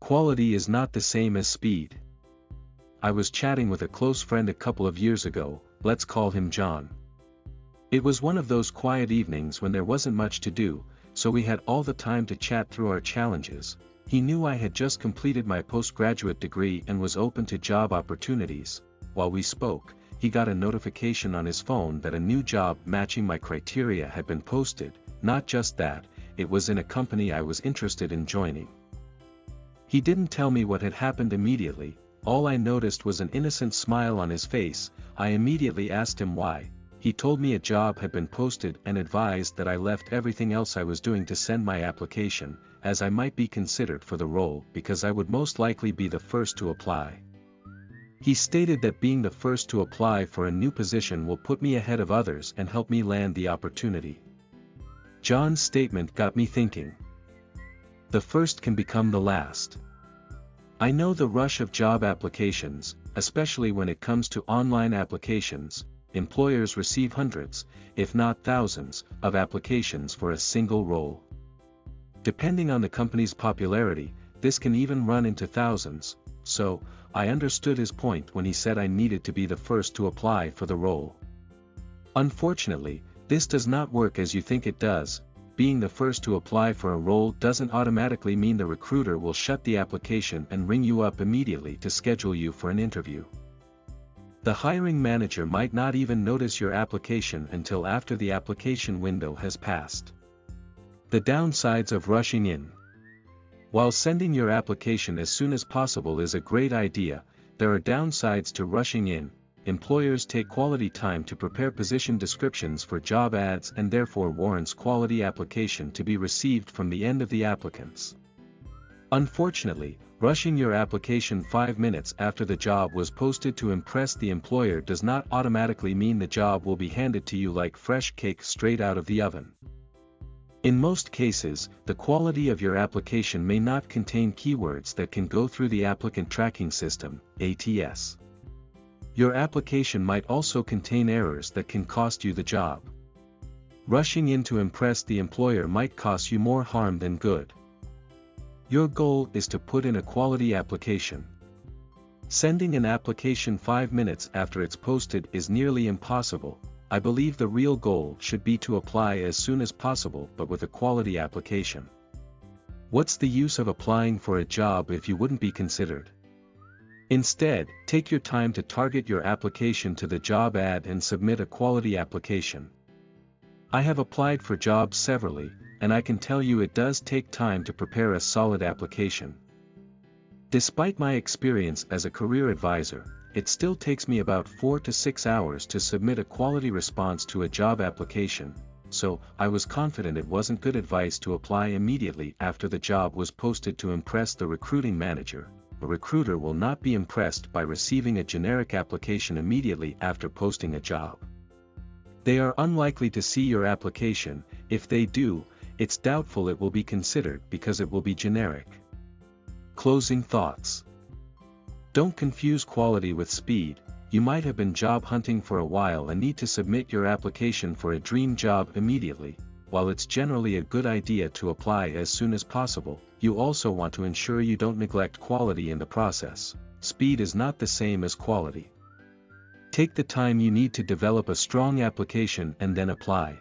Quality is not the same as speed. I was chatting with a close friend a couple of years ago, let's call him John. It was one of those quiet evenings when there wasn't much to do, so we had all the time to chat through our challenges. He knew I had just completed my postgraduate degree and was open to job opportunities. While we spoke, he got a notification on his phone that a new job matching my criteria had been posted. Not just that, it was in a company I was interested in joining. He didn't tell me what had happened immediately. All I noticed was an innocent smile on his face. I immediately asked him why. He told me a job had been posted and advised that I left everything else I was doing to send my application, as I might be considered for the role because I would most likely be the first to apply. He stated that being the first to apply for a new position will put me ahead of others and help me land the opportunity. John's statement got me thinking. The first can become the last. I know the rush of job applications, especially when it comes to online applications. Employers receive hundreds, if not thousands, of applications for a single role. Depending on the company's popularity, this can even run into thousands, so, I understood his point when he said I needed to be the first to apply for the role. Unfortunately, this does not work as you think it does. Being the first to apply for a role doesn't automatically mean the recruiter will shut the application and ring you up immediately to schedule you for an interview. The hiring manager might not even notice your application until after the application window has passed. The downsides of rushing in. While sending your application as soon as possible is a great idea, there are downsides to rushing in. Employers take quality time to prepare position descriptions for job ads and therefore warrants quality application to be received from the end of the applicants. Unfortunately, rushing your application 5 minutes after the job was posted to impress the employer does not automatically mean the job will be handed to you like fresh cake straight out of the oven. In most cases, the quality of your application may not contain keywords that can go through the applicant tracking system, ATS. Your application might also contain errors that can cost you the job. Rushing in to impress the employer might cost you more harm than good. Your goal is to put in a quality application. Sending an application 5 minutes after it's posted is nearly impossible. I believe the real goal should be to apply as soon as possible but with a quality application. What's the use of applying for a job if you wouldn't be considered? Instead, take your time to target your application to the job ad and submit a quality application. I have applied for jobs severally, and I can tell you it does take time to prepare a solid application. Despite my experience as a career advisor, it still takes me about 4 to 6 hours to submit a quality response to a job application, so I was confident it wasn't good advice to apply immediately after the job was posted to impress the recruiting manager. A recruiter will not be impressed by receiving a generic application immediately after posting a job. They are unlikely to see your application. If they do, it's doubtful it will be considered because it will be generic. Closing thoughts. Don't confuse quality with speed. You might have been job hunting for a while and need to submit your application for a dream job immediately. While it's generally a good idea to apply as soon as possible, you also want to ensure you don't neglect quality in the process. Speed is not the same as quality. Take the time you need to develop a strong application and then apply.